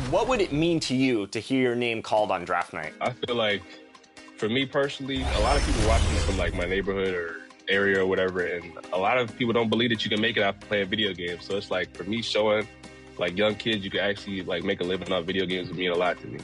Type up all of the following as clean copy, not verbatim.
What would it mean to you to hear your name called on draft night? I feel like, for me personally, a lot of people watching it from like my neighborhood or area or whatever, and a lot of people don't believe that you can make it after playing video games. So it's like, for me, showing like young kids you can actually like make a living off video games would mean a lot to me.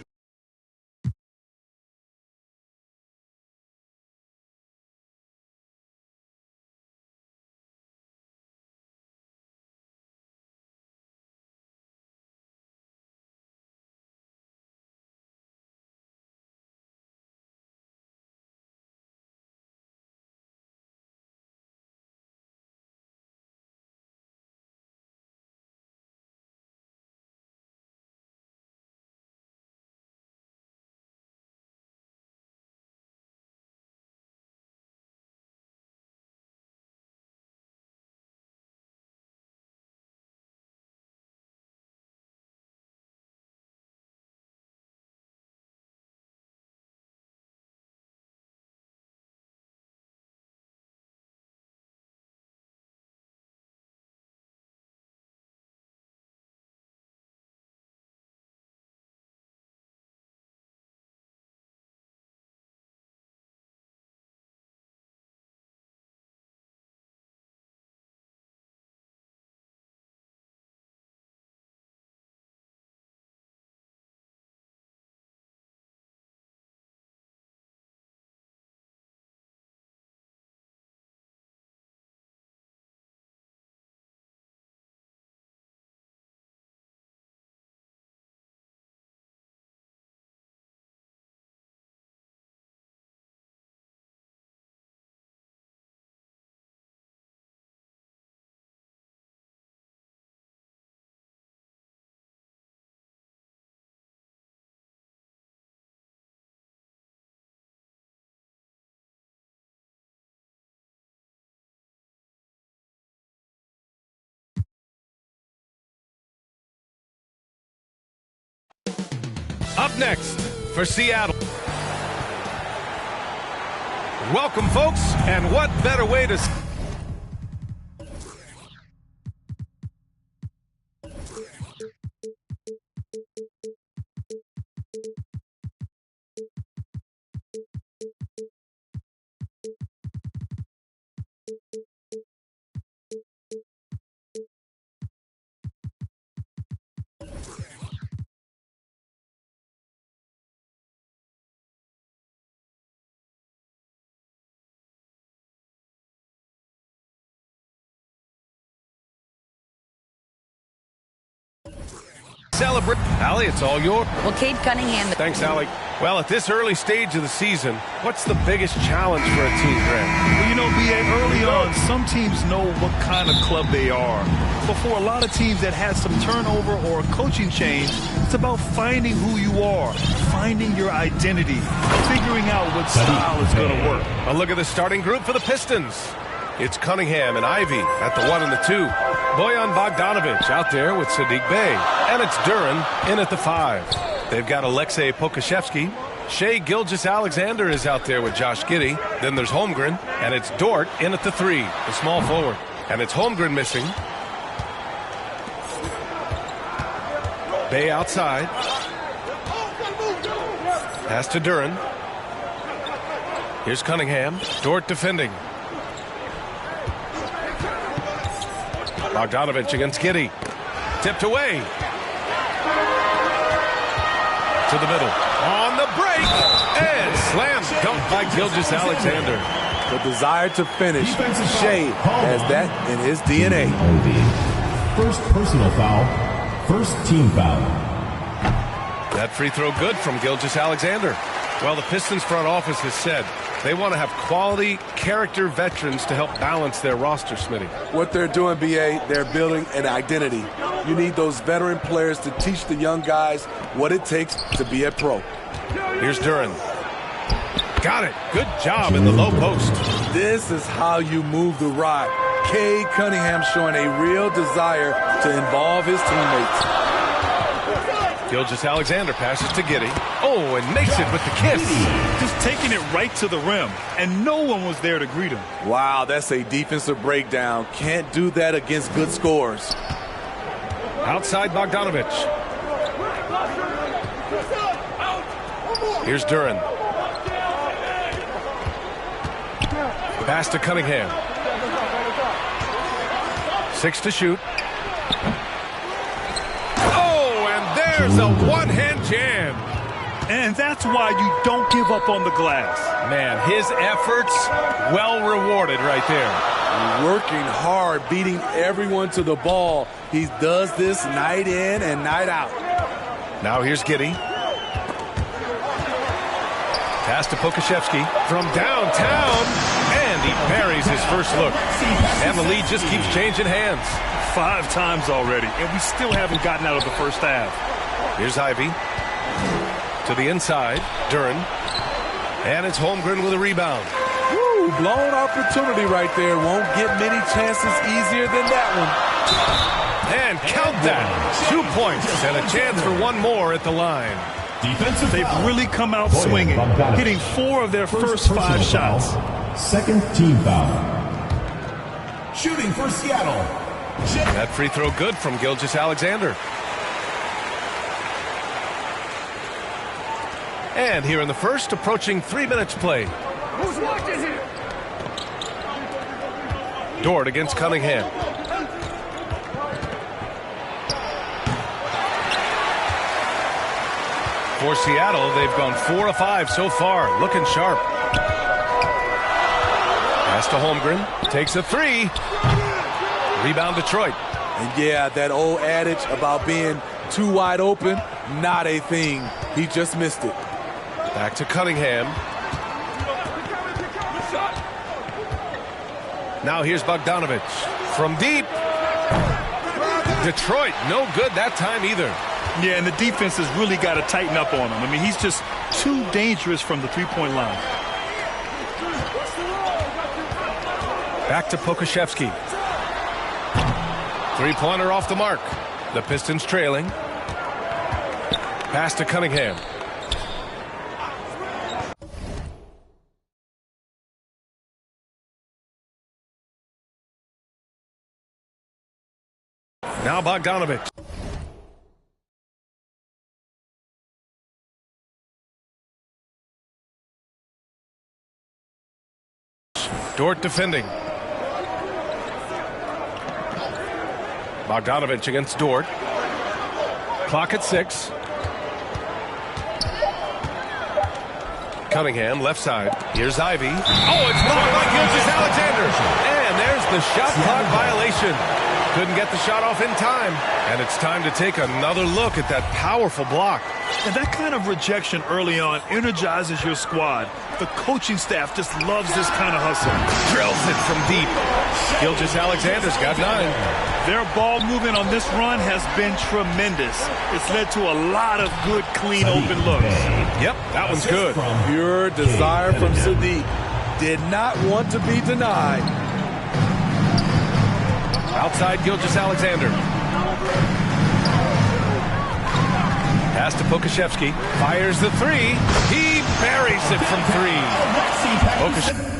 Up next for Seattle. Welcome, folks, and what better way to... Celebrate. Allie, it's all yours. Well, Cade Cunningham. Thanks, Allie. Well, at this early stage of the season, what's the biggest challenge for a team, Grant? Well, you know, B.A., early on, some teams know what kind of club they are. But for a lot of teams that had some turnover or a coaching change, it's about finding who you are, finding your identity, figuring out what style is going to work. A look at the starting group for the Pistons. It's Cunningham and Ivy at the 1 and the 2. Bojan Bogdanovic out there with Sadiq Bey. And it's Duran in at the 5. They've got Alexei Pokusevski. Shai Gilgeous-Alexander is out there with Josh Giddey. Then there's Holmgren. And it's Dort in at the 3, the small forward. And it's Holmgren missing. Bey outside. Pass to Duran. Here's Cunningham. Dort defending. Bogdanovic against Giddey. Tipped away. To the middle. On the break. And slam dunk by Gilgeous-Alexander. The desire to finish. Shai has that in his DNA. First personal foul. First team foul. That free throw good from Gilgeous-Alexander. Well, the Pistons front office has said they want to have quality character veterans to help balance their roster, Smitty. What they're doing, B.A., they're building an identity. You need those veteran players to teach the young guys what it takes to be a pro. Here's Duran. Got it. Good job in the low post. This is how you move the rock. Cade Cunningham showing a real desire to involve his teammates. Gilgeous-Alexander passes to Giddey. Oh, and makes it with the kiss. Just taking it right to the rim, and no one was there to greet him. Wow, that's a defensive breakdown. Can't do that against good scores. Outside Bogdanovic. Here's Duran. Pass to Cunningham. 6 to shoot. Oh, and there's a one-hand jam. And that's why you don't give up on the glass. Man, his efforts well rewarded right there. Working hard, beating everyone to the ball. He does this night in and night out. Now here's Giddey. Pass to Pokashevsky from downtown, and he buries his first look. And the lead just keeps changing hands. 5 times already, and we still haven't gotten out of the first half. Here's Ivy. To the inside, Duran. And it's Holmgren with a rebound. Woo, blown opportunity right there. Won't get many chances easier than that one. And count that. 2 points and a chance for one more at the line. They've really come out swinging, hitting 4 of their first 5 shots. Second team foul. Shooting for Seattle. That free throw good from Gilgeous-Alexander. And here in the first, approaching 3 minutes played. Who's watching here? Dort against Cunningham. For Seattle, they've gone 4 of 5 so far, looking sharp. Pass to Holmgren, takes a 3. Rebound Detroit. And yeah, that old adage about being too wide open, not a thing. He just missed it. Back to Cunningham. Now here's Bogdanovich from deep. Detroit, no good that time either. Yeah, and the defense has really got to tighten up on him. I mean, he's just too dangerous from the three-point line. Back to Pokashevsky. Three-pointer off the mark. The Pistons trailing. Pass to Cunningham. Now Bogdanovich. Dort defending. Bogdanovich against Dort. Clock at 6. Cunningham, left side. Here's Ivy. Oh, it's blocked by Gilgeous-Alexander. And there's the shot clock violation. Couldn't get the shot off in time. And it's time to take another look at that powerful block. And that kind of rejection early on energizes your squad. The coaching staff just loves this kind of hustle. Drills it from deep. Gilgeous-Alexander's got 9. Their ball movement on this run has been tremendous. It's led to a lot of good, clean, open looks. Yep, that one's good. Pure desire from Sadiq. Did not want to be denied. Outside Gilgeous-Alexander. Pass to Pokashevsky. Fires the 3. He buries it from 3. Pokashevsky's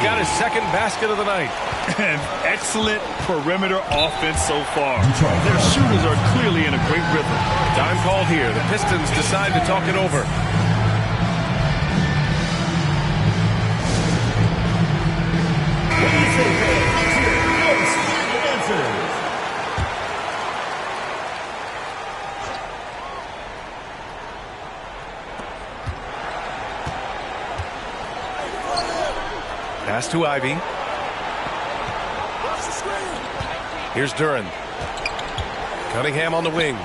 got his second basket of the night. And excellent perimeter offense so far. Their shooters are clearly in a great rhythm. Time called here. The Pistons decide to talk it over. Pass to Ivy. Here's Duran. Cunningham on the wing.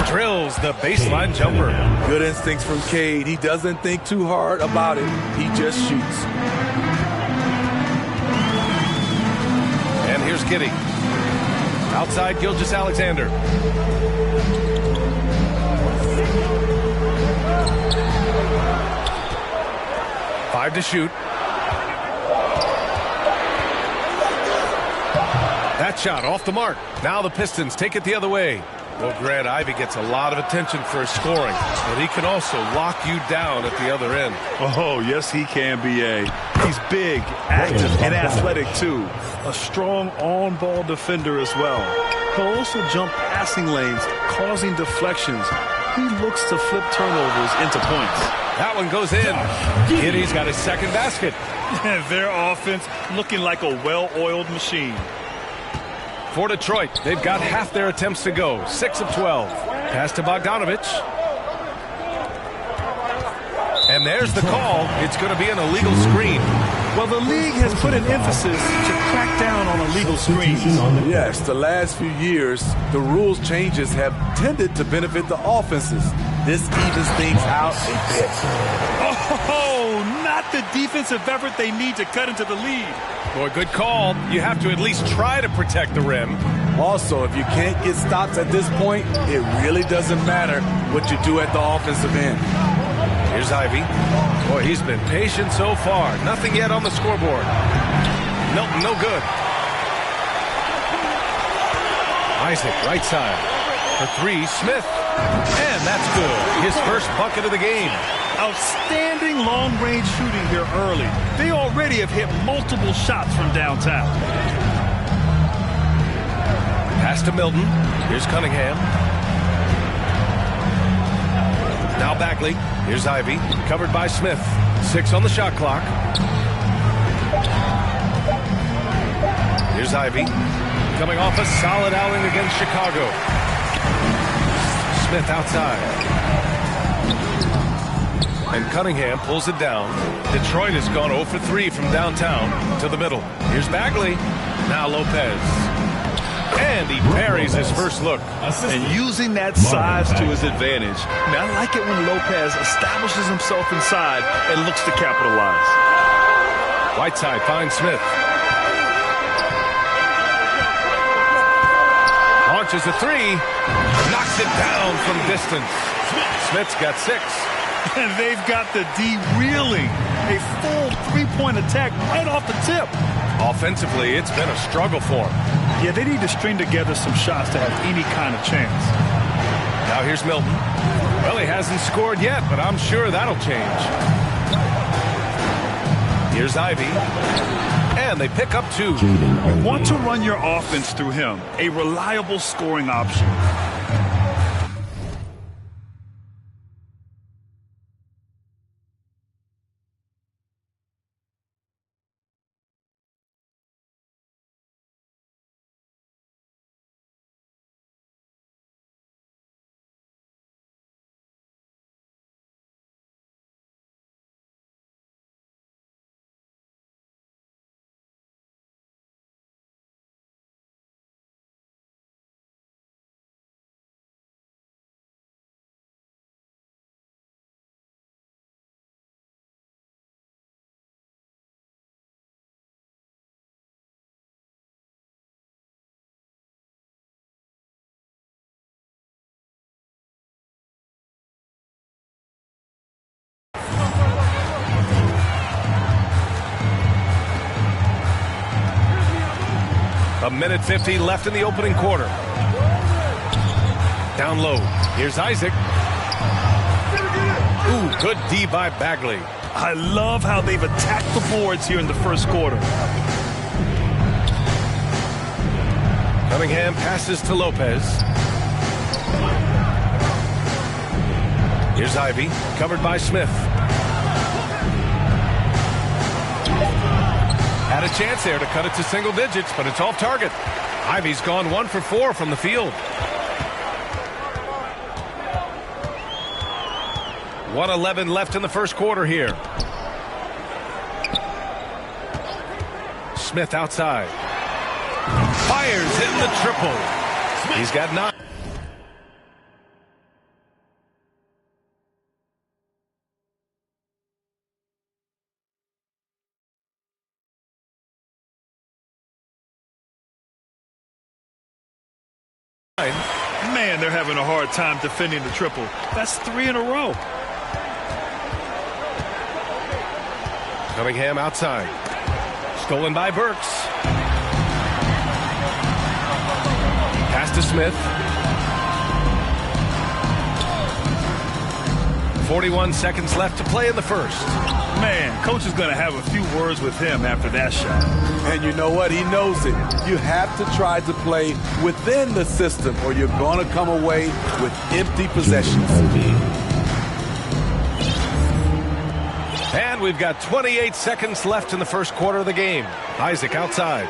Drills the baseline jumper. Good instincts from Cade. He doesn't think too hard about it. He just shoots. And here's Giddey. Outside Gilgeous-Alexander. Five to shoot. That shot off the mark. Now the Pistons take it the other way. Well, Grant, Ivy gets a lot of attention for his scoring, but he can also lock you down at the other end. Oh, yes, he can, B.A. He's big, active, and athletic, too. A strong on-ball defender as well. He'll also jump passing lanes, causing deflections. He looks to flip turnovers into points. That one goes in. Giddy's got his second basket. Their offense looking like a well-oiled machine. For Detroit, they've got half their attempts to go. 6 of 12. Pass to Bogdanovich. And there's the call. It's going to be an illegal screen. Well, the league has put an emphasis to crack down on illegal screens. Yes, the last few years, the rules changes have tended to benefit the offenses. This evens things out a bit. Oh, not the defensive effort they need to cut into the lead. Boy, good call. You have to at least try to protect the rim. Also, if you can't get stops at this point, it really doesn't matter what you do at the offensive end. Here's Ivy. Boy, he's been patient so far. Nothing yet on the scoreboard. Milton, no good. Isaac, right side. For three, Smith. And that's good. His first bucket of the game. Outstanding long-range shooting here early. They already have hit multiple shots from downtown. Pass to Milton. Here's Cunningham. Now Bagley. Here's Ivy. Covered by Smith. 6 on the shot clock. Here's Ivy. Coming off a solid outing against Chicago. Smith outside. And Cunningham pulls it down. Detroit has gone 0 for 3 from downtown to the middle. Here's Bagley. Now Lopez. And he parries his first look. And using that size to his advantage. I mean, I like it when Lopez establishes himself inside and looks to capitalize. Whiteside finds Smith. Launches a three. Knocks it down from distance. Smith's got 6. And they've got the D reeling. A full three-point attack right off the tip. Offensively, it's been a struggle for him. Yeah, they need to string together some shots to have any kind of chance. Now here's Milton. Well, he hasn't scored yet, but I'm sure that'll change. Here's Ivy. And they pick up 2. You want to run your offense through him. A reliable scoring option. A minute 50 left in the opening quarter. Down low. Here's Isaac. Ooh, good D by Bagley. I love how they've attacked the boards here in the first quarter. Cunningham passes to Lopez. Here's Ivy, covered by Smith. Had a chance there to cut it to single digits, but it's off target. Ivy's gone 1 for 4 from the field. 1:11 left in the first quarter here. Smith outside. Fires in the triple. He's got 9. Man, they're having a hard time defending the triple. That's 3 in a row. Cunningham outside. Stolen by Burks. to Smith. 41 seconds left to play in the first. Man, coach is going to have a few words with him after that shot. And you know what? He knows it. You have to try to play within the system or you're going to come away with empty possessions. And we've got 28 seconds left in the first quarter of the game. Isaac outside.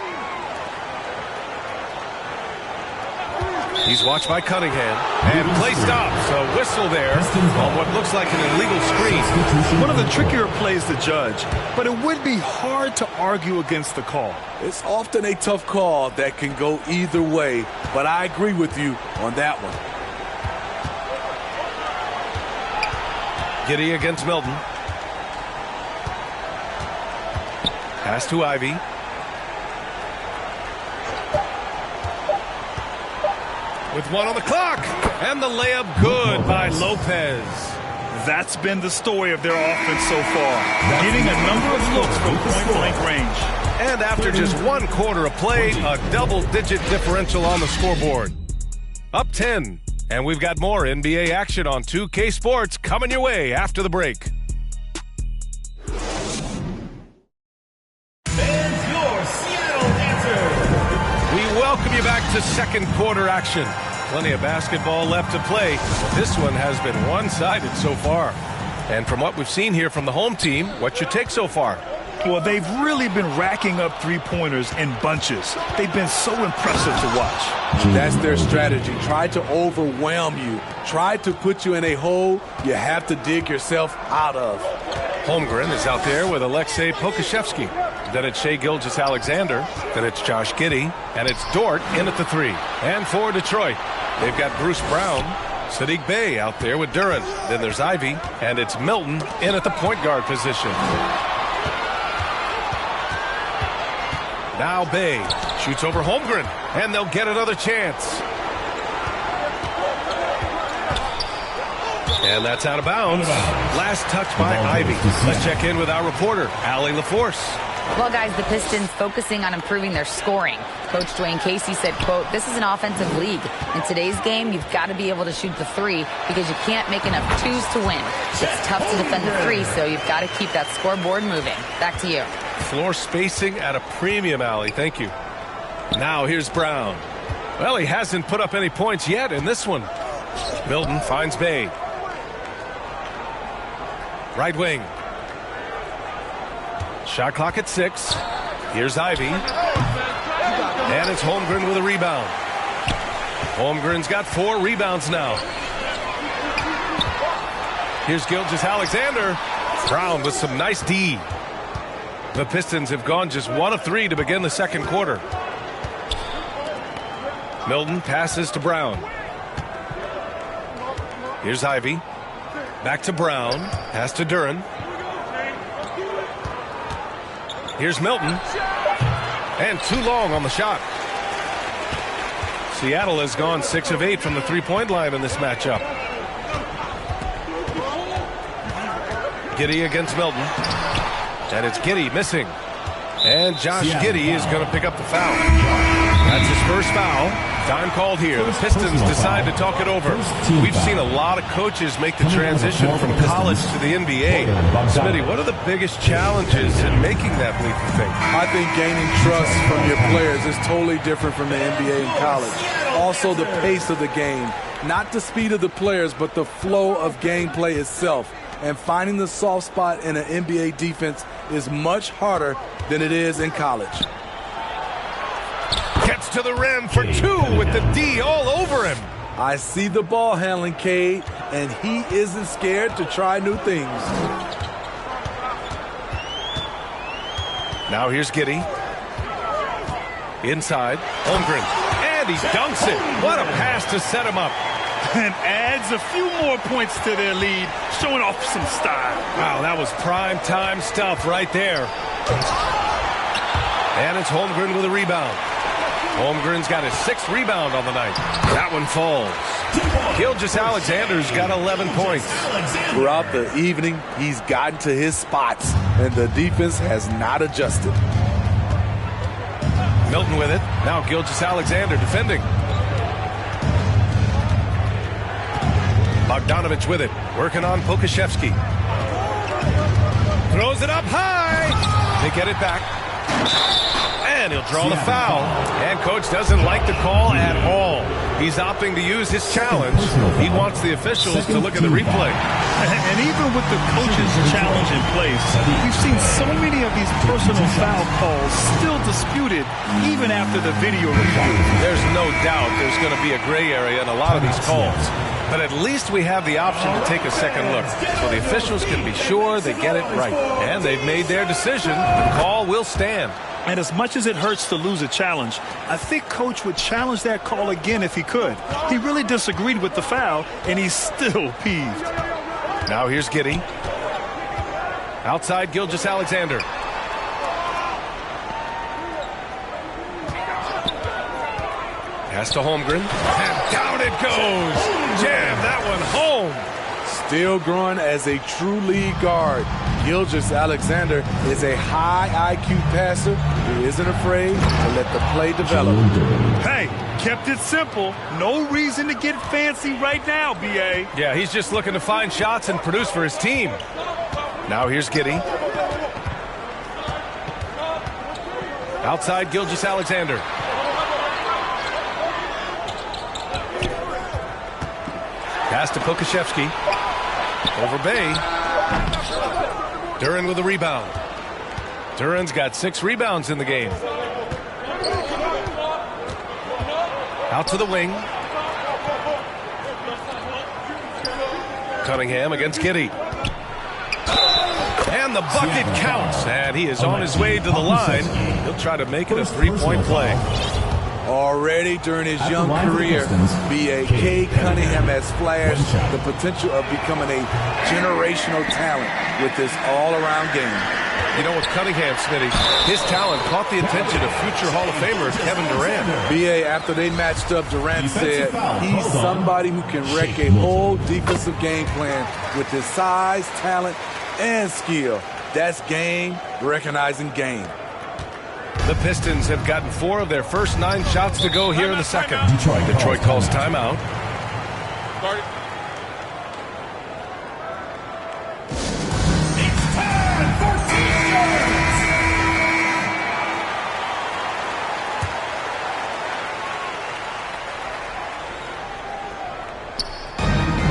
He's watched by Cunningham. And play stops. A whistle there on what looks like an illegal screen. One of the trickier plays to judge, but it would be hard to argue against the call. It's often a tough call that can go either way, but I agree with you on that one. Giddey against Milton. Pass to Ivy. With one on the clock. And the layup good by Lopez. That's been the story of their offense so far. Getting a number of looks from point-blank range. And after just one quarter of play, a double-digit differential on the scoreboard. Up 10. And we've got more NBA action on 2K Sports coming your way after the break. We welcome you back to second quarter action. Plenty of basketball left to play. This one has been one-sided so far. And from what we've seen here from the home team, what's your take so far? Well, they've really been racking up three-pointers in bunches. They've been so impressive to watch. That's their strategy. Try to overwhelm you. Try to put you in a hole you have to dig yourself out of. Holmgren is out there with Alexei Pokashevsky. Then it's Shai Gilgeous-Alexander. Then it's Josh Giddey. And it's Dort in at the three. And for Detroit, they've got Bruce Brown. Saddiq Bey out there with Duren. Then there's Ivy. And it's Milton in at the point guard position. Now Bey shoots over Holmgren. And they'll get another chance. And that's out of bounds. Last touch by Ivy. Let's check in with our reporter, Allie LaForce. Well, guys, the Pistons focusing on improving their scoring. Coach Dwayne Casey said, quote, "This is an offensive league. In today's game, you've got to be able to shoot the three because you can't make enough twos to win. It's tough to defend the three, so you've got to keep that scoreboard moving." Back to you. Floor spacing at a premium, Allie. Thank you. Now here's Brown. Well, he hasn't put up any points yet in this one. Milton finds Bey. Right wing. Shot clock at 6. Here's Ivy. And it's Holmgren with a rebound. Holmgren's got 4 rebounds now. Here's Gilgeous-Alexander. Brown with some nice D. The Pistons have gone just 1 of 3 to begin the second quarter. Milton passes to Brown. Here's Ivy. Back to Brown. Pass to Duren. Here's Milton. And too long on the shot. Seattle has gone 6 of 8 from the three-point line in this matchup. Giddey against Milton. And it's Giddey missing. And Josh Giddey is going to pick up the foul. That's his first foul. Time called here. The Pistons decide to talk it over. We've seen a lot of coaches make the transition from college to the NBA. Smitty, what are the biggest challenges in making that leap, you think? I think gaining trust from your players is totally different from the NBA and college. Also the pace of the game. Not the speed of the players, but the flow of gameplay itself. And finding the soft spot in an NBA defense is much harder than it is in college. Gets to the rim for 2 with the D all over him. I see the ball handling, Cade, and he isn't scared to try new things. Now here's Giddey. Inside, Holmgren. And he dunks it. What a pass to set him up. And adds a few more points to their lead, showing off some style. Wow, that was prime time stuff right there. And it's Holmgren with a rebound. Holmgren's got his 6th rebound on the night. That one falls. Gilgeous-Alexander's got 11 points. Throughout the evening, he's gotten to his spots, and the defense has not adjusted. Milton with it. Now Gilgeous-Alexander defending. Bogdanovich with it, working on Pokashevsky. Throws it up high. They get it back. And he'll draw the foul. And coach doesn't like the call at all. He's opting to use his challenge. He wants the officials to look at the replay. And even with the coach's challenge in place, we've seen so many of these personal foul calls still disputed even after the video review. There's no doubt there's going to be a gray area in a lot of these calls. But at least we have the option to take a second look, so the officials can be sure they get it right. And they've made their decision. The call will stand. And as much as it hurts to lose a challenge, I think Coach would challenge that call again if he could. He really disagreed with the foul, and he's still peeved. Now here's Giddey. Outside Gilgeous-Alexander. Pass to Holmgren. And down it goes. Jam that one home. Still growing as a true lead guard. Gilgeous-Alexander is a high IQ passer who isn't afraid to let the play develop. Hey, kept it simple. No reason to get fancy right now, B.A. Yeah, he's just looking to find shots and produce for his team. Now here's Giddey. Outside Gilgeous-Alexander. Pass to Pokashevsky. Over Bay. Duren with a rebound. Duren's got 6 rebounds in the game. Out to the wing. Cunningham against Giddey. And the bucket counts. And he is on his way to the line. He'll try to make it a 3-point play. Already during his young career, B.A.K. Cunningham has flashed the potential of becoming a generational talent with this all-around game. You know, with Cunningham, Smitty, his talent caught the attention of future Hall of Famer Kevin Durant. B.A., after they matched up, Durant said he's somebody who can wreck a whole defensive game plan with his size, talent, and skill. That's game recognizing game. The Pistons have gotten 4 of their first 9 shots to go here in the second. Detroit calls timeout.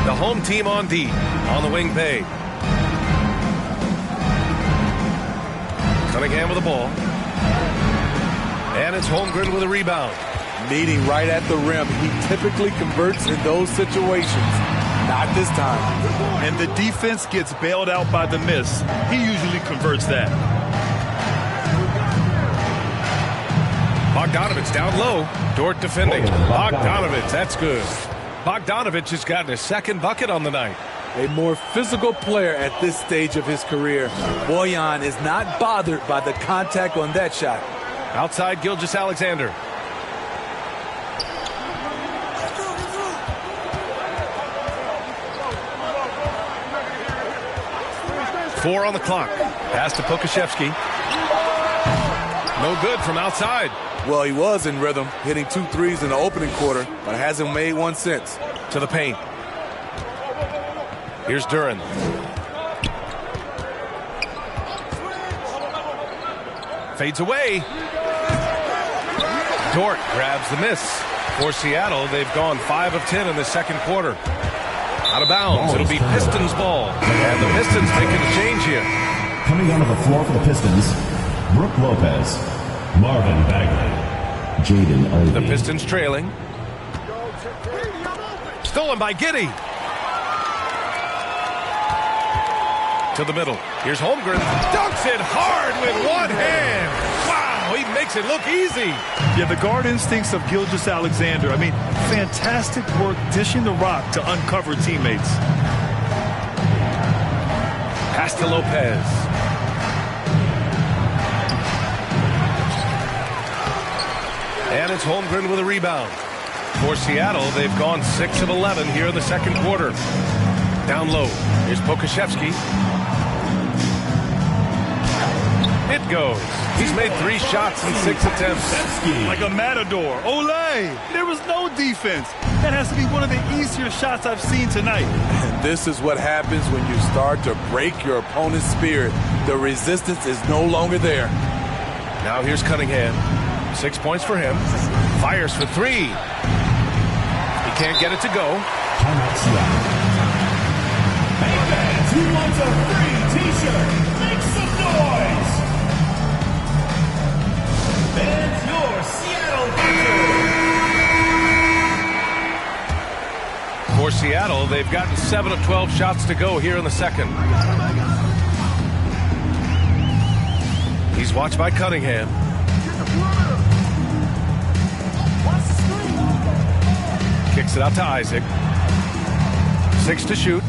The home team on D. On the wing, Bay. Cunningham with the ball. And it's Holmgren with a rebound. Meeting right at the rim. He typically converts in those situations. Not this time. And the defense gets bailed out by the miss. He usually converts that. Bogdanovich down low. Dort defending. Bogdanovich, that's good. Bogdanovich has gotten his 2nd bucket on the night. A more physical player at this stage of his career. Bojan is not bothered by the contact on that shot. Outside Gilgeous-Alexander. Four on the clock. Pass to Pokashevsky. No good from outside. Well, he was in rhythm, hitting 2 threes in the opening quarter, but hasn't made one since. To the paint. Here's Duren. Fades away. Dort grabs the miss. For Seattle, they've gone 5 of 10 in the second quarter. Out of bounds. It'll be Pistons ball. And the Pistons making a change here. Coming onto the floor for the Pistons, Brook Lopez, Marvin Bagley, Jaden Ivey. The Pistons trailing. Stolen by Giddey. To the middle. Here's Holmgren. Dunks it hard with one hand. Wow, he makes it look easy. Yeah, the guard instincts of Gilgeous-Alexander. I mean, fantastic work dishing the rock to uncover teammates. Pass to Lopez. And it's Holmgren with a rebound. For Seattle, they've gone 6 of 11 here in the second quarter. Down low. Here's Pokashevsky. It goes. He's made 3 shots in 6 attempts. Like a matador. Olay! There was no defense. That has to be one of the easier shots I've seen tonight. And this is what happens when you start to break your opponent's spirit. The resistance is no longer there. Now here's Cunningham. 6 points for him. Fires for 3. He can't get it to go. Hey fans, who wants a free t-shirt? Make some noise! Fans, your Seattle future! For Seattle, they've gotten 7 of 12 shots to go here in the second. He's watched by Cunningham. Kicks it out to Isaac. 6 to shoot.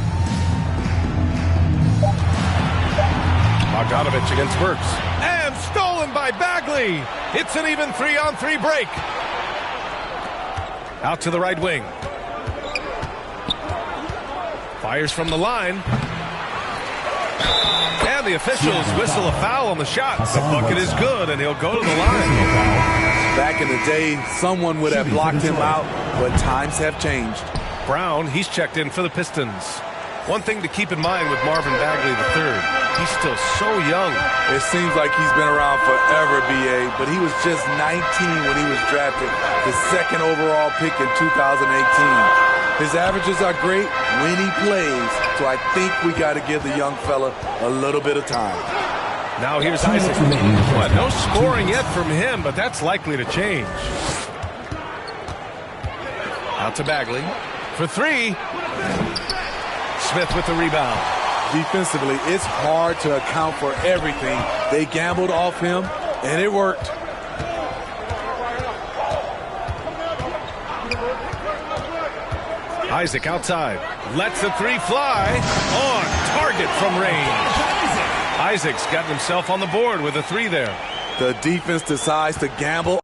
Bogdanovich against Burks. And stolen by Bagley. It's an even 3-on-3 break. Out to the right wing. Fires from the line. And the officials whistle a foul on the shot. The bucket is good, and he'll go to the line. Back in the day, someone would have blocked him out, but times have changed. Brown, he's checked in for the Pistons. One thing to keep in mind with Marvin Bagley III, he's still so young. It seems like he's been around forever, B.A., but he was just 19 when he was drafted, the 2nd overall pick in 2018. His averages are great when he plays, so I think we got to give the young fella a little bit of time. Now here's Isaac. What, no scoring yet from him, but that's likely to change. Out to Bagley for 3. Smith with the rebound. Defensively, it's hard to account for everything. They gambled off him, and it worked. Isaac outside. Lets the 3 fly. On target from range. Isaac's gotten himself on the board with a 3 there. The defense decides to gamble.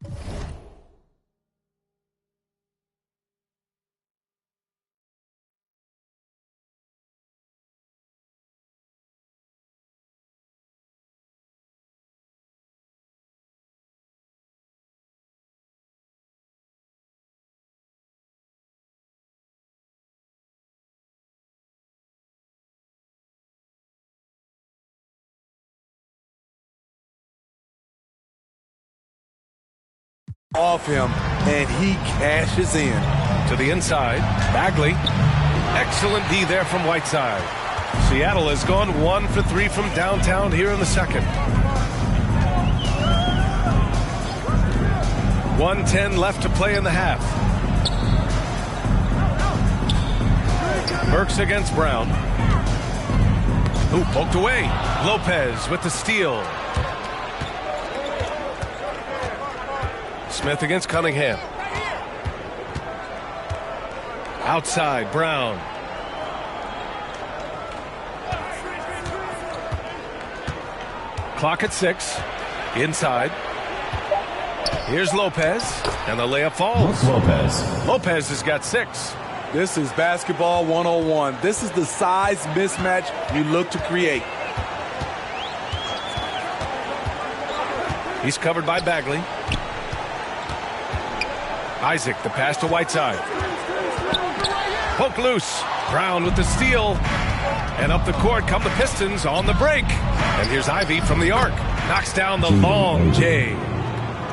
Off him, and he cashes in. To the inside, Bagley. Excellent D there from Whiteside. Seattle has gone 1 for 3 from downtown here in the second. 1:10 left to play in the half. Burks against Brown. Ooh, poked away. Lopez with the steal. Smith against Cunningham. Outside, Brown. Clock at 6. Inside. Here's Lopez, and the layup falls. Lopez has got 6. This is basketball 101. This is the size mismatch you look to create. He's covered by Bagley. Isaac, the pass to Whiteside. Poke loose. Brown with the steal. And up the court come the Pistons on the break. And here's Ivy from the arc. Knocks down the long J.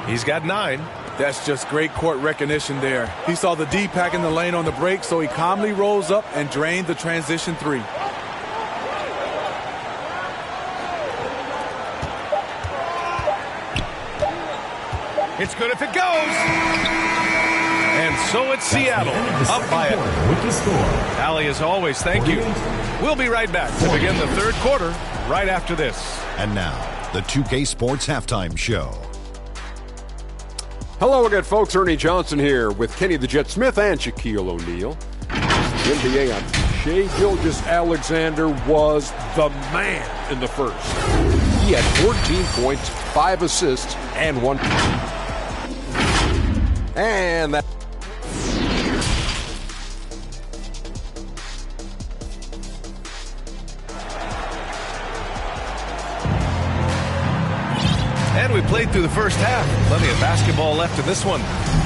He's got 9. That's just great court recognition there. He saw the D pack in the lane on the break, so he calmly rolls up and drained the transition 3. It's good if it goes. And so it's Seattle, up by it. Allie, as always, thank you. We'll be right back to begin the third quarter right after this. And now, the 2K Sports Halftime Show. Hello again, folks. Ernie Johnson here with Kenny the Jet Smith and Shaquille O'Neal. The NBA on Shai Gilgeous-Alexander was the man in the first. He had 14 points, 5 assists, and 1. And that. played through the first half. Plenty of basketball left in this one.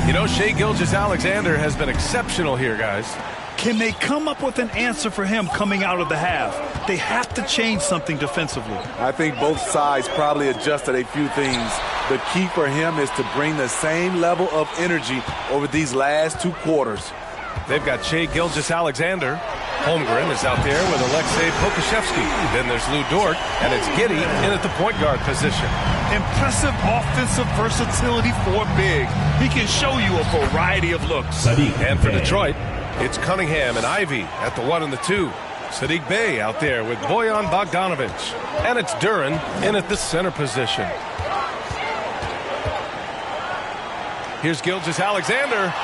You know, Shai Gilgeous-Alexander has been exceptional here, guys. Can they come up with an answer for him coming out of the half? They have to change something defensively. I think both sides probably adjusted a few things. The key for him is to bring the same level of energy over these last 2 quarters. They've got Shai Gilgeous-Alexander. Holmgren is out there with Alexei Pokashevsky. Then there's Lou Dort, and it's Giddey in at the point guard position. Impressive offensive versatility for big. He can show you a variety of looks. And for Detroit, it's Cunningham and Ivy at the 1 and the 2. Sadiq Bey out there with Bojan Bogdanovic. And it's Duren in at the center position. Here's Gilgeous-Alexander.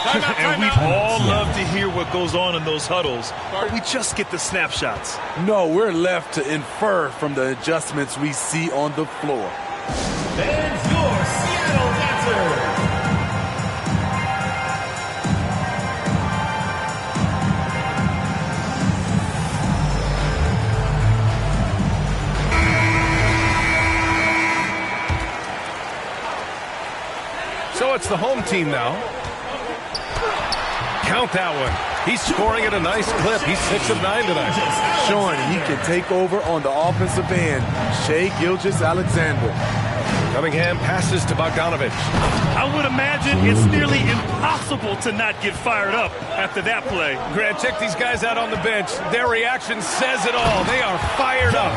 And we all love to hear what goes on in those huddles, but we just get the snapshots. No, we're left to infer from the adjustments we see on the floor. And your Seattle answer. So it's the home team now. Count that one. He's scoring at a nice clip. He's 6 of 9 tonight. Showing he can take over on the offensive end. Shai Gilgeous-Alexander. Cunningham passes to Bogdanovic. I would imagine it's nearly impossible to not get fired up after that play. Grant, check these guys out on the bench. Their reaction says it all. They are fired up.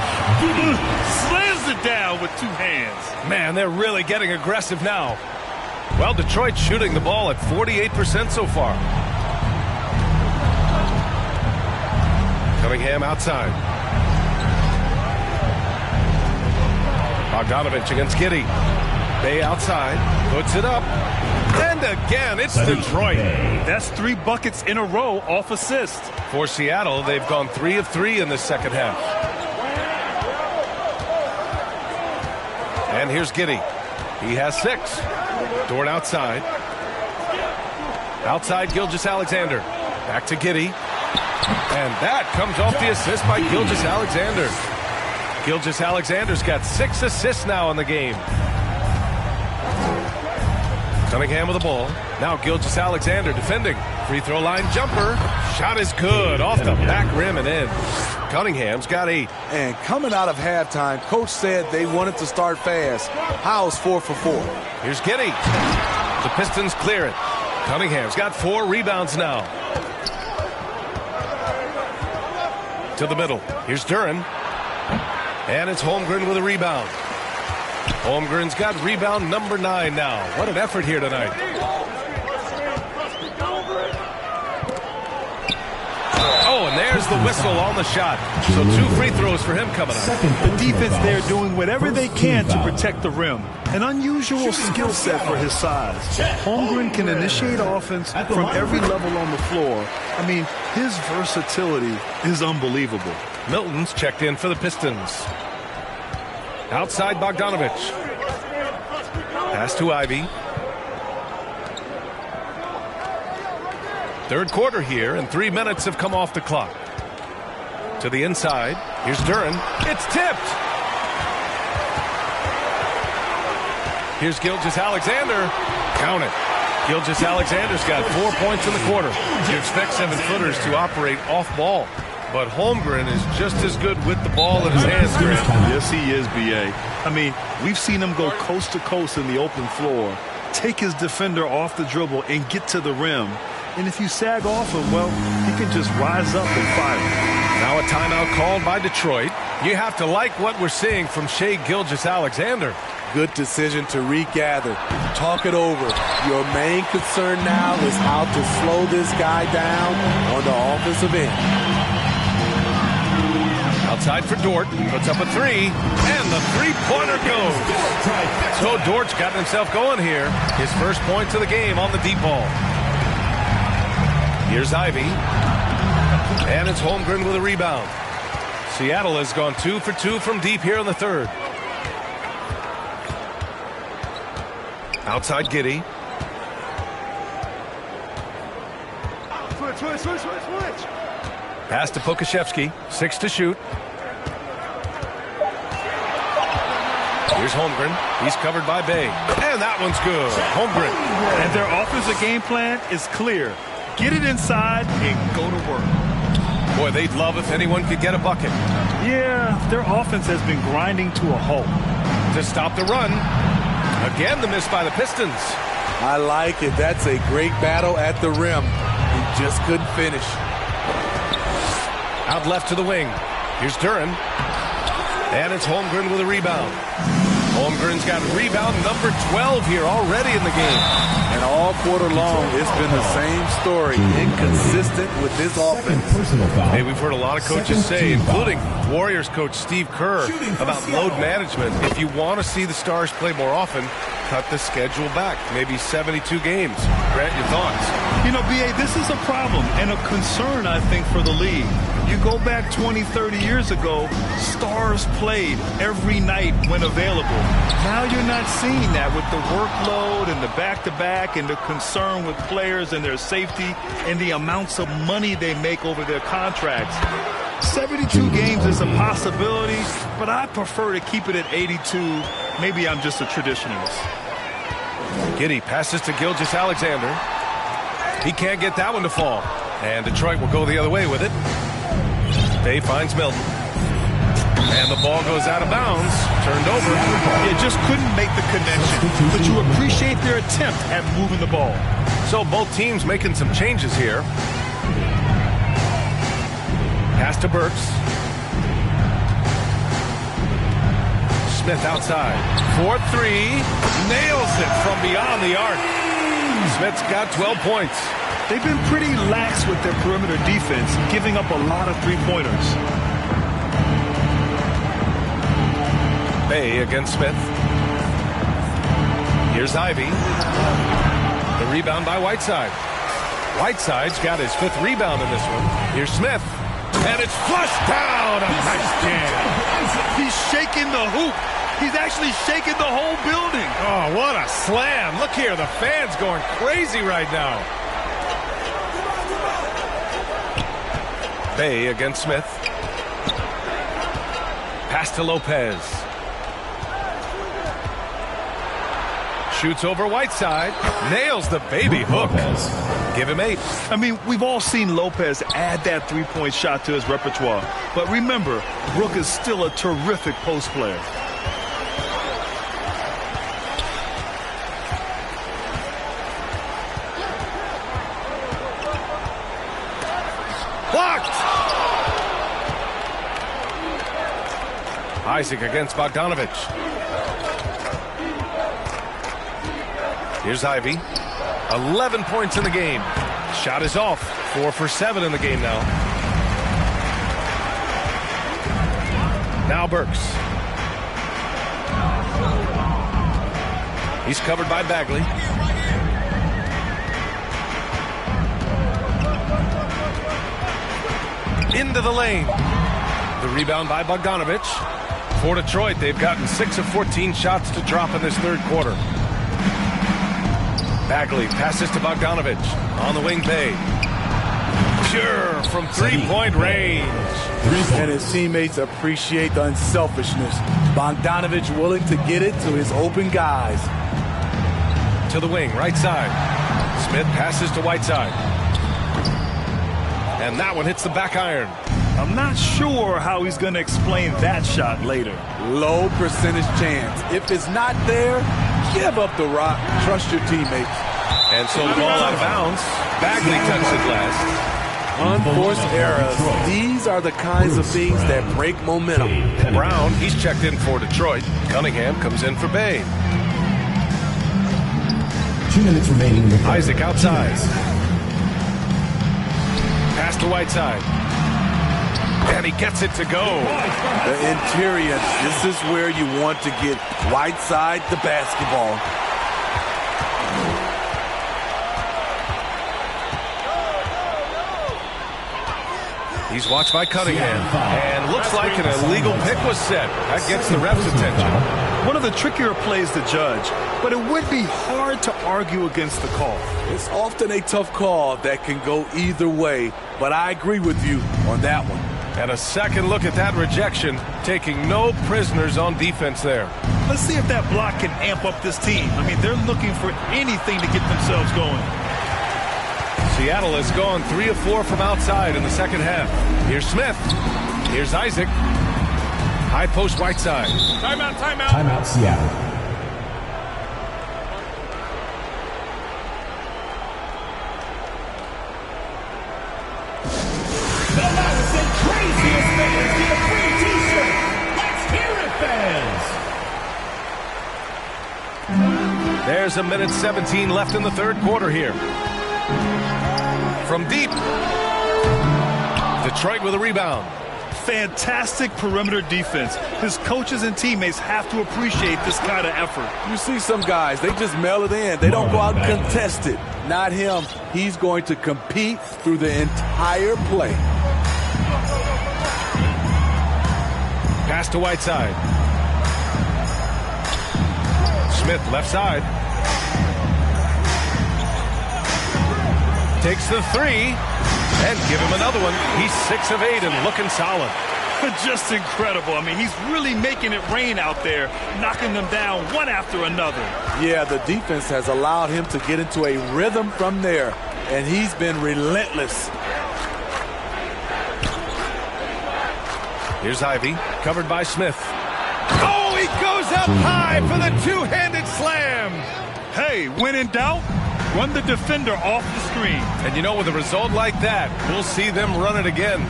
Slams it down with 2 hands. Man, they're really getting aggressive now. Well, Detroit's shooting the ball at 48% so far. Cunningham outside. Bogdanovic against Giddey. Bey outside. Puts it up. And again, it's Detroit. That's 3 buckets in a row off assist. For Seattle, they've gone 3 of 3 in the second half. And here's Giddey. He has 6. Dort outside. Outside Gilgeous-Alexander. Back to Giddey. And that comes off the assist by Gilgeous-Alexander. Gilgeous-Alexander's got 6 assists now in the game. Cunningham with the ball. Now Gilgeous-Alexander defending. Free throw line jumper. Shot is good. Off the back rim and in. Cunningham's got 8. And coming out of halftime, coach said they wanted to start fast. How's 4 for 4? Here's Giddey. The Pistons clear it. Cunningham's got 4 rebounds now. To the middle. Here's Duren. And it's Holmgren with a rebound. Holmgren's got rebound number 9 now. What an effort here tonight. Oh, and there's the whistle on the shot. So 2 free throws for him coming up. The defense there doing whatever they can to protect the rim. An unusual skill set for his size. Holmgren can initiate offense from every level on the floor. I mean, his versatility is unbelievable. Milton's checked in for the Pistons. Outside Bogdanovic. Pass to Ivy. Third quarter here, and 3 minutes have come off the clock. To the inside. Here's Duren. It's tipped. Here's Gilgeous-Alexander. Count it. Gilgeous-Alexander's got 4 points in the quarter. You expect 7-footers to operate off ball. But Holmgren is just as good with the ball in his hands, Grant. Yes, he is, B.A. I mean, we've seen him go coast to coast in the open floor, take his defender off the dribble, and get to the rim. And if you sag off him, well, he can just rise up and fire. Now a timeout called by Detroit. You have to like what we're seeing from Shai Gilgeous-Alexander. Good decision to regather. Talk it over. Your main concern now is how to slow this guy down on the offensive end. Outside for Dort. Puts up a 3. And the three-pointer goes. So Dort's gotten himself going here. His first points of the game on the deep ball. Here's Ivy. And it's Holmgren with a rebound. Seattle has gone 2 for 2 from deep here in the third. Outside Giddey. Switch. Pass to Pokashevsky. 6 to shoot. Here's Holmgren. He's covered by Bay. And that one's good. Holmgren. And their offensive game plan is clear. Get it inside and go to work. Boy, they'd love if anyone could get a bucket. Yeah, their offense has been grinding to a halt. To stop the run. Again, the miss by the Pistons. I like it. That's a great battle at the rim. He just couldn't finish. Out left to the wing. Here's Duran. And it's Holmgren with a rebound. Holmgren's got rebound number 12 here already in the game. And all quarter long, it's been the same story. Inconsistent with this offense. Hey, we've heard a lot of coaches say, including Warriors coach Steve Kerr, about load management. If you want to see the Stars play more often, cut the schedule back. Maybe 72 games. Grant, your thoughts? You know, B.A., this is a problem and a concern, I think, for the league. You go back 20, 30 years ago, Stars played every night when available. Now you're not seeing that with the workload and the back-to-back and the concern with players and their safety and the amounts of money they make over their contracts. 72 games is a possibility, but I prefer to keep it at 82. Maybe I'm just a traditionalist. Giddey passes to Gilgeous-Alexander. He can't get that one to fall. And Detroit will go the other way with it. Bay finds Milton. And the ball goes out of bounds. Turned over. You just couldn't make the connection. But you appreciate their attempt at moving the ball. So both teams making some changes here. Pass to Burks. Smith outside. 4-3. Nails it from beyond the arc. Smith's got 12 points. They've been pretty lax with their perimeter defense, giving up a lot of three-pointers. Bay against Smith. Here's Ivy. The rebound by Whiteside. Whiteside's got his 5th rebound in this one. Here's Smith. And it's flushed down. A nice jam. He's shaking the hoop. He's actually shaking the whole building. Oh, what a slam. Look here. The fans going crazy right now. Bay against Smith. Pass to Lopez. Shoots over Whiteside. Nails the baby hook. Give him 8. I mean, we've all seen Lopez add that three-point shot to his repertoire. But remember, Brook is still a terrific post player. Blocked! Isaac against Bogdanovich. Here's Ivy. 11 points in the game. Shot is off. 4 for 7 in the game now. Now Burks. He's covered by Bagley. Into the lane. The rebound by Bogdanovich. For Detroit, they've gotten 6 of 14 shots to drop in this third quarter. Bagley passes to Bogdanovich. On the wing, Bay. Pure from three-point range. And his teammates appreciate the unselfishness. Bogdanovich willing to get it to his open guys. To the wing, right side. Smith passes to Whiteside. And that one hits the back iron. I'm not sure how he's going to explain that shot later. Low percentage chance. If it's not there, give up the rock. Trust your teammates. And so the ball out of bounds. Bagley touched it last. Unforced errors. These are the kinds of things that break momentum. Brown, he's checked in for Detroit. Cunningham comes in for Bay. 2 minutes remaining in the quarter. Isaac outside. Pass to Whiteside. And he gets it to go. The interior, this is where you want to get Whiteside the basketball. He's watched by Cunningham. And looks like an illegal pick was set. That gets the ref's attention. One of the trickier plays to judge, but it would be hard to argue against the call. It's often a tough call that can go either way, but I agree with you on that one. And a second look at that rejection, taking no prisoners on defense there. Let's see if that block can amp up this team. I mean, they're looking for anything to get themselves going. Seattle has gone 3 of 4 from outside in the second half. Here's Smith. Here's Isaac. High post right side. Timeout, timeout. Timeout, Seattle. The loudest and craziest fans get a free t-shirt. Let's hear it, fans. There's a minute 17 left in the third quarter here. From deep. Detroit with a rebound. Fantastic perimeter defense. His coaches and teammates have to appreciate this kind of effort. You see some guys, they just mail it in. They don't go out and contest it. Not him. He's going to compete through the entire play. Pass to Whiteside. Smith left side. Takes the three. And give him another one. He's 6 of 8 and looking solid. Just incredible. I mean, he's really making it rain out there, knocking them down one after another. Yeah, the defense has allowed him to get into a rhythm from there, and he's been relentless. Here's Ivy, covered by Smith. Oh, he goes up high for the two-handed slam. Hey, when in doubt, run the defender off the screen. And you know, with a result like that, we'll see them run it again.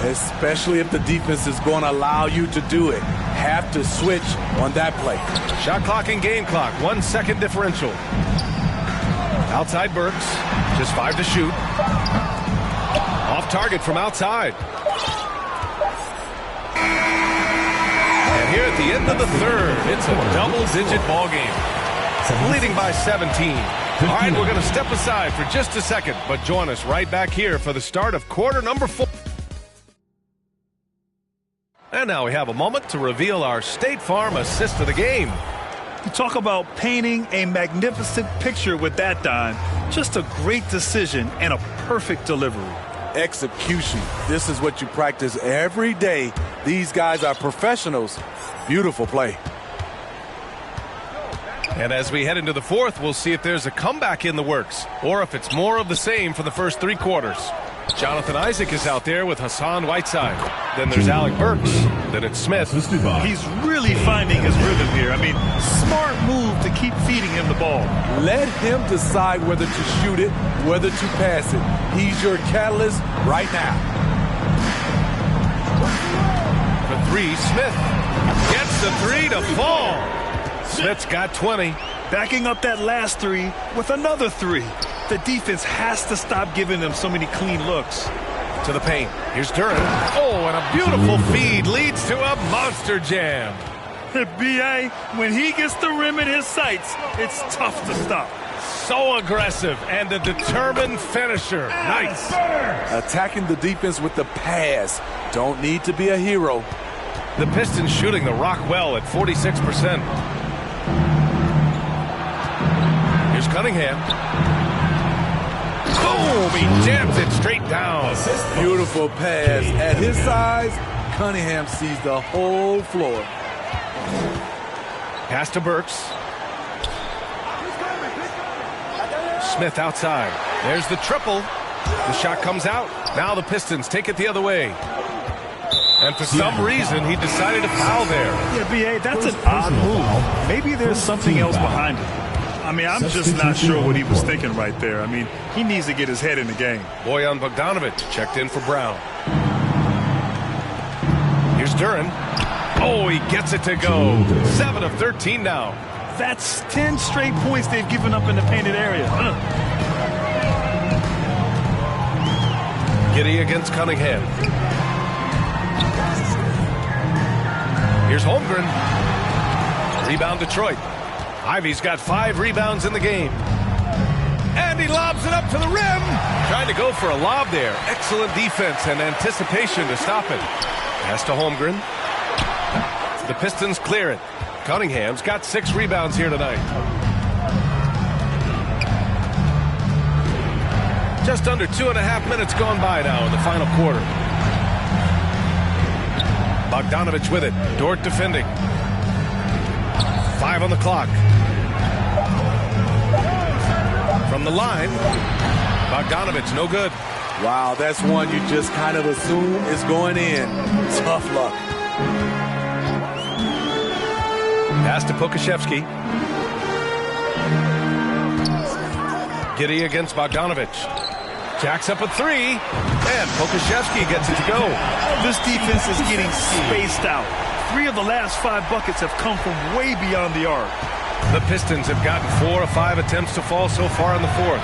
Especially if the defense is going to allow you to do it. Have to switch on that play. Shot clock and game clock, 1 second differential. Outside Burks, just 5 to shoot. Off target from outside. And here at the end of the third, it's a double-digit ball game. Leading by 17. All right, we're going to step aside for just a second, but join us right back here for the start of quarter number 4. And now we have a moment to reveal our State Farm assist of the game. You talk about painting a magnificent picture with that, Don. Just a great decision and a perfect delivery. Execution. This is what you practice every day. These guys are professionals. Beautiful play. And as we head into the fourth, we'll see if there's a comeback in the works or if it's more of the same for the first 3 quarters. Jonathan Isaac is out there with Hassan Whiteside. Then there's Alec Burks. Then it's Smith. He's really finding his rhythm here. I mean, smart move to keep feeding him the ball. Let him decide whether to shoot it, whether to pass it. He's your catalyst right now. For 3, Smith gets the 3 to fall. Smith's got 20. Backing up that last 3 with another 3. The defense has to stop giving them so many clean looks. To the paint. Here's Duran. Oh, and a beautiful feed leads to a monster jam. B.A., when he gets the rim in his sights, it's tough to stop. So aggressive and a determined finisher. Nice. Attacking the defense with the pass. Don't need to be a hero. The Pistons shooting the rock well at 46%. Here's Cunningham. Boom! He jams it straight down. Beautiful pass. At his size, Cunningham sees the whole floor. Pass to Burks. Smith outside. There's the triple. The shot comes out. Now the Pistons take it the other way. And for some reason, he decided to foul there. Yeah, B.A., that's an odd move. Maybe there's something else behind it. I mean, I'm just not sure what he was thinking right there. I mean, he needs to get his head in the game. Bojan Bogdanovic checked in for Brown. Here's Duran. Oh, he gets it to go. 7 of 13 now. That's 10 straight points they've given up in the painted area. Giddey against Cunningham. Here's Holmgren. Rebound Detroit. Ivy's got 5 rebounds in the game. And he lobs it up to the rim. Trying to go for a lob there. Excellent defense and anticipation to stop it. Pass to Holmgren. The Pistons clear it. Cunningham's got 6 rebounds here tonight. Just under 2.5 minutes gone by now in the final quarter. Bogdanovich with it. Dort defending. 5 on the clock. From the line, Bogdanovich, no good. Wow, that's one you just kind of assume is going in. Tough luck. Pass to Pokashevsky. Giddy against Bogdanovich. Jacks up a 3, and Pokashevsky gets it to go. This defense is getting spaced out. 3 of the last 5 buckets have come from way beyond the arc. The Pistons have gotten 4 of 5 attempts to fall so far in the fourth.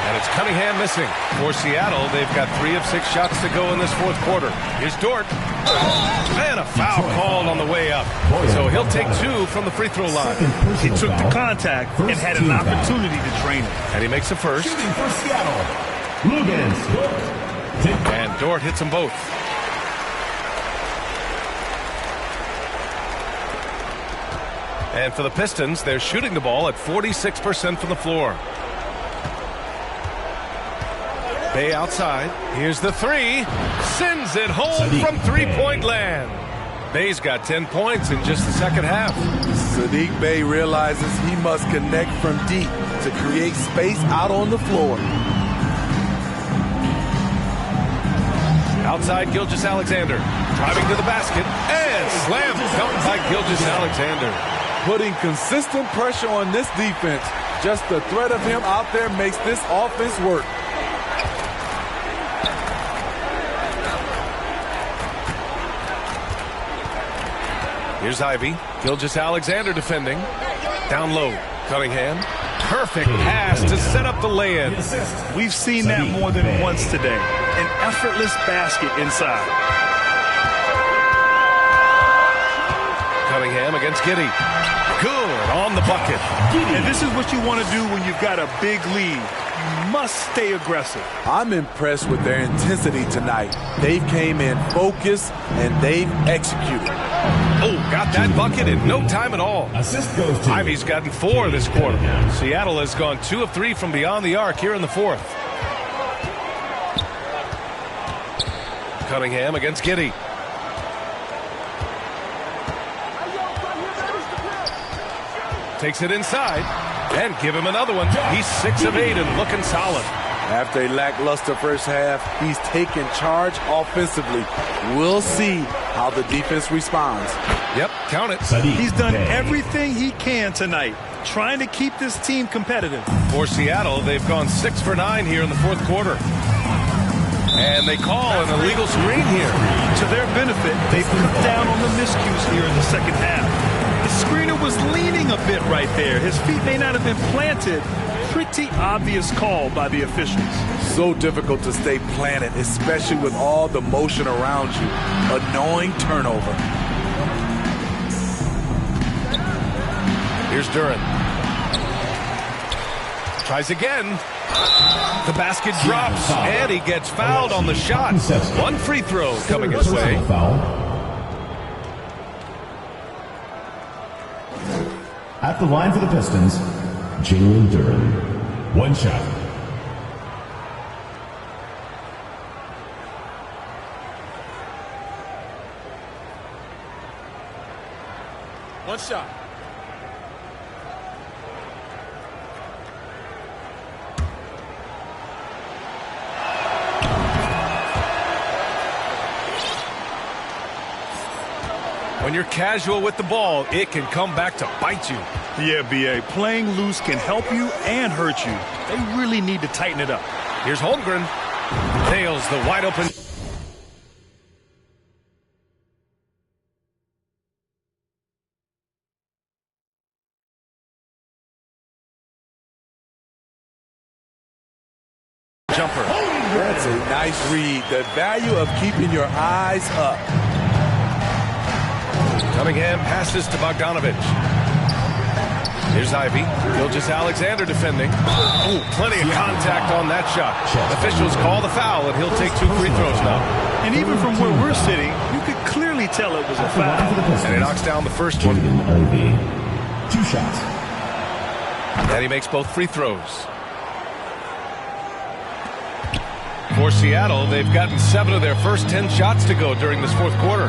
And it's Cunningham missing. For Seattle, they've got 3 of 6 shots to go in this fourth quarter. Here's Dort. And a foul called on the way up. So he'll take 2 from the free throw line. He took the contact and had an opportunity to drain it. And he makes the first. Shooting for Seattle, Dort. And Dort hits them both. And for the Pistons, they're shooting the ball at 46% from the floor. Bay outside. Here's the 3. Sends it home from three-point land. Bay's got 10 points in just the second half. Saddiq Bey realizes he must connect from deep to create space out on the floor. Outside Gilgeous-Alexander. Driving to the basket. And slam dunked by Gilgeous-Alexander. Putting consistent pressure on this defense. Just the threat of him out there makes this offense work. Here's Ivy. Gilgeous-Alexander defending. Down low. Cunningham. Perfect pass to set up the lay-in. We've seen that more than once today. An effortless basket inside. Cunningham against Giddey. Good on the bucket. And this is what you want to do when you've got a big lead. You must stay aggressive. I'm impressed with their intensity tonight. They've came in focused and they've executed. Oh, got that bucket in no time at all. Assist goes to Ivy's gotten 4 this quarter. Seattle has gone 2 of 3 from beyond the arc here in the fourth. Cunningham against Giddey. Takes it inside and give him another one. He's 6 of 8 and looking solid. After a lackluster first half, he's taken charge offensively. We'll see how the defense responds. Yep, count it. He's done everything he can tonight, trying to keep this team competitive. For Seattle, they've gone 6 for 9 here in the fourth quarter. And they call an illegal screen here. To their benefit, they've cut down on the miscues here in the second half. The screener was leaning a bit right there. His feet may not have been planted. Pretty obvious call by the officials. So difficult to stay planted, especially with all the motion around you. Annoying turnover. Here's Duren. Tries again. The basket drops, and he gets fouled on the shot. 1 free throw coming his way. At the line for the Pistons, Jalen Duren. 1 shot. One shot. When you're casual with the ball, it can come back to bite you. Yeah, B.A., playing loose can help you and hurt you. They really need to tighten it up. Here's Holmgren. Nails the wide open. Jumper. That's a nice read. The value of keeping your eyes up. Cunningham passes to Bogdanovich. Here's Ivy. Gilgeous-Alexander defending. Ooh, plenty of contact on that shot. Officials call the foul, and he'll take 2 free throws now. And even from where we're sitting, you could clearly tell it was a foul. And he knocks down the first one. 2 shots. And he makes both free throws. For Seattle, they've gotten 7 of their first 10 shots to go during this fourth quarter.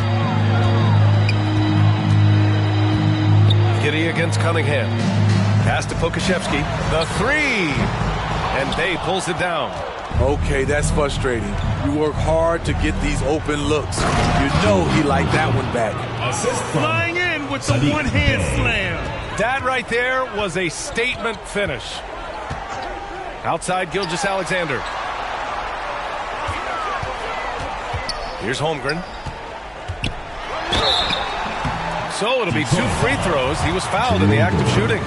Giddey against Cunningham. Pass to Pokashevsky. The 3. And Bay pulls it down. Okay, that's frustrating. You work hard to get these open looks. You know he liked that one back. Flying in with the one-hand slam. That right there was a statement finish. Outside Gilgeous-Alexander. Here's Holmgren. So it'll be 2 free throws. He was fouled in the act of shooting.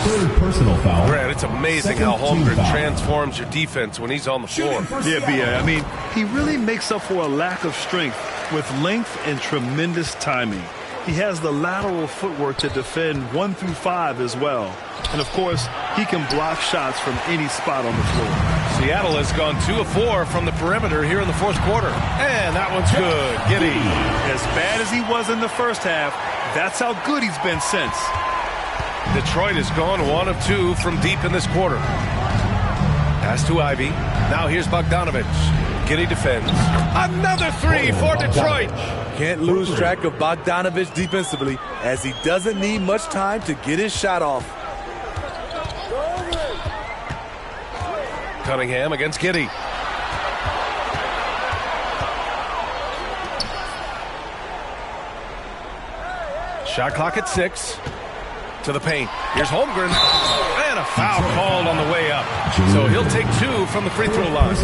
Third personal foul. Grant, it's amazing how Holmgren transforms your defense when he's on the floor. Yeah, B.A. I mean, he really makes up for a lack of strength with length and tremendous timing. He has the lateral footwork to defend 1 through 5 as well. And, of course, he can block shots from any spot on the floor. Seattle has gone 2 of 4 from the perimeter here in the fourth quarter. And that one's good. Giddey. As bad as he was in the first half, that's how good he's been since. Detroit has gone 1 of 2 from deep in this quarter. Pass to Ivy. Now here's Bogdanovich. Giddey defends. Another 3 for Detroit. Can't lose track of Bogdanovich defensively, as he doesn't need much time to get his shot off. Cunningham against Giddey. Shot clock at 6. To the paint. Here's Holmgren. And a foul called on the way up. So he'll take 2 from the free throw line.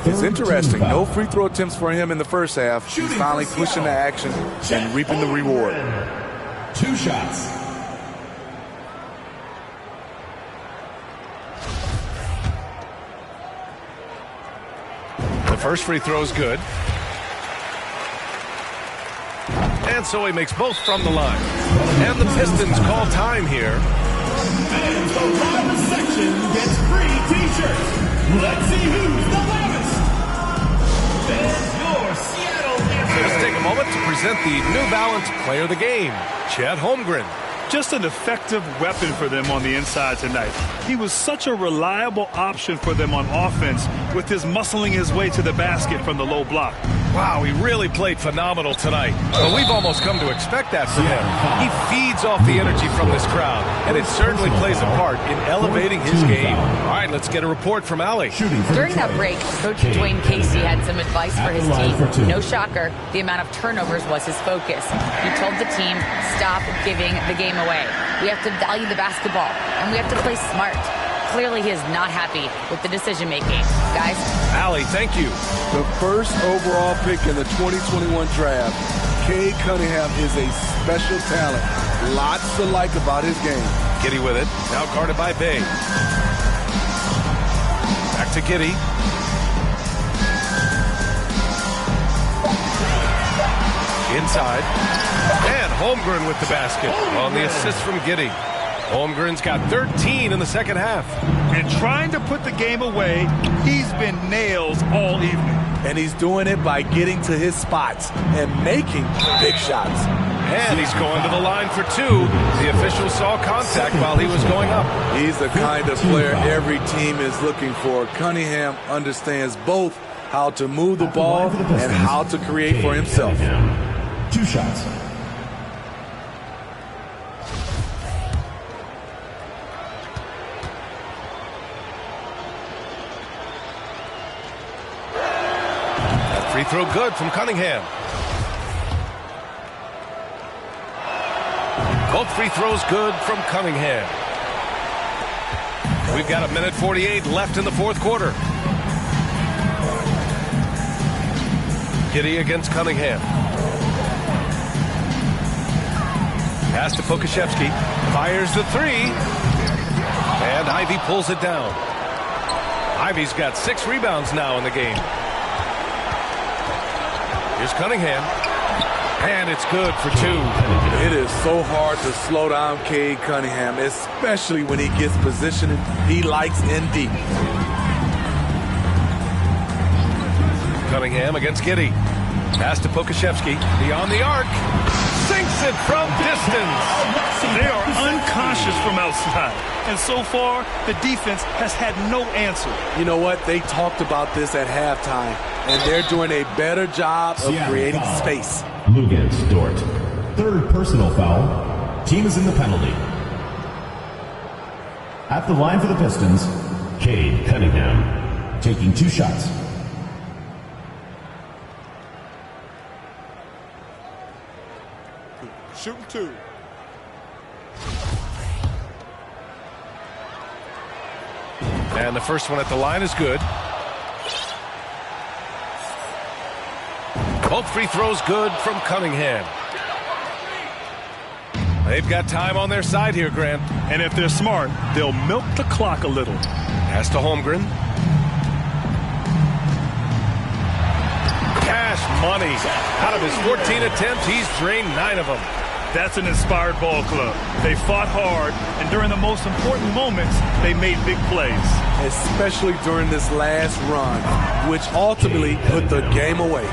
It's interesting. No free throw attempts for him in the first half. He's finally pushing the action and reaping the reward. 2 shots. The first free throw is good. And so he makes both from the line. And the Pistons call time here. And the loudest section gets free t-shirts. Let's see who's the loudest. There's your Seattle answer. Let's take a moment to present the New Balance Player of the Game, Chet Holmgren. Just an effective weapon for them on the inside tonight. He was such a reliable option for them on offense with his muscling his way to the basket from the low block. Wow, he really played phenomenal tonight. But we've almost come to expect that from him. He feeds off the energy from this crowd, and it certainly plays a part in elevating his game. All right, let's get a report from Allie. During that break, Coach Dwayne Casey had some advice for his team. No shocker, the amount of turnovers was his focus. He told the team, stop giving the game away. We have to value the basketball, and we have to play smart. Clearly, he is not happy with the decision-making. Guys? Allie, thank you. The first overall pick in the 2021 draft, Cade Cunningham is a special talent. Lots to like about his game. Giddey with it. Now guarded by Bay. Back to Giddey. Inside. And Holmgren with the basket on the assist from Giddey. Holmgren's got 13 in the second half. And trying to put the game away, he's been nails all evening. And he's doing it by getting to his spots and making big shots. And he's going to the line for 2. The official saw contact while he was going up. He's the kind of player every team is looking for. Cunningham understands both how to move the ball and how to create for himself. 2 shots. Free throw good from Cunningham. Both free throws good from Cunningham. We've got 1:48 left in the fourth quarter. Giddey against Cunningham. Pass to Pokashevsky. Fires the 3. And Ivy pulls it down. Ivy's got 6 rebounds now in the game. Here's Cunningham. And it's good for 2. It is so hard to slow down Cade Cunningham, especially when he gets positioned he likes in deep. Cunningham against Giddey. Pass to Pokashevsky. Beyond the arc. sinks it from distance. They are unconscious from outside. And so far, the defense has had no answer. You know what? They talked about this at halftime, and they're doing a better job of creating space. Lugens Dort. Third personal foul. Team is in the penalty. At the line for the Pistons, Cade Cunningham, taking 2 shots. Shooting 2. And the first one at the line is good. Both free throws good from Cunningham. They've got time on their side here, Grant. And if they're smart, they'll milk the clock a little. Pass to Holmgren. Cash money. Out of his 14 attempts, he's drained 9 of them. That's an inspired ball club. They fought hard, and during the most important moments, they made big plays. Especially during this last run, which ultimately put the game away.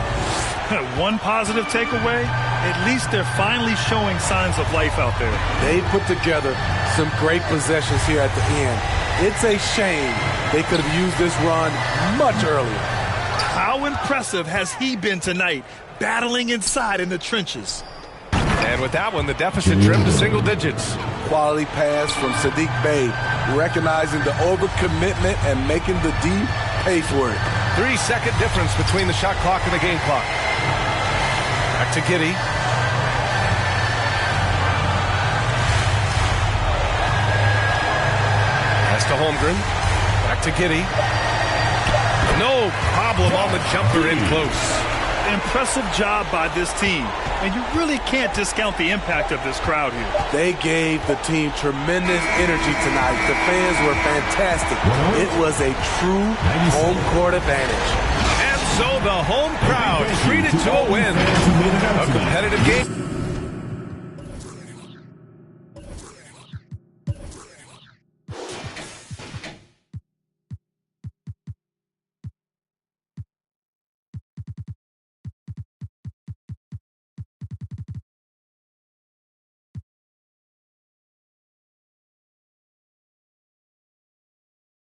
One positive takeaway, at least they're finally showing signs of life out there. They put together some great possessions here at the end. It's a shame they could have used this run much earlier. How impressive has he been tonight, battling inside in the trenches? And with that one, the deficit trimmed to single digits. Quality pass from Saddiq Bey, recognizing the overcommitment and making the D pay for it. 3-second difference between the shot clock and the game clock. Back to Giddey. Pass to Holmgren. Back to Giddey. No problem on the jumper in close. Impressive job by this team. And you really can't discount the impact of this crowd here. They gave the team tremendous energy tonight. The fans were fantastic. It was a true home court advantage. And so the home crowd treated to a win. A competitive game.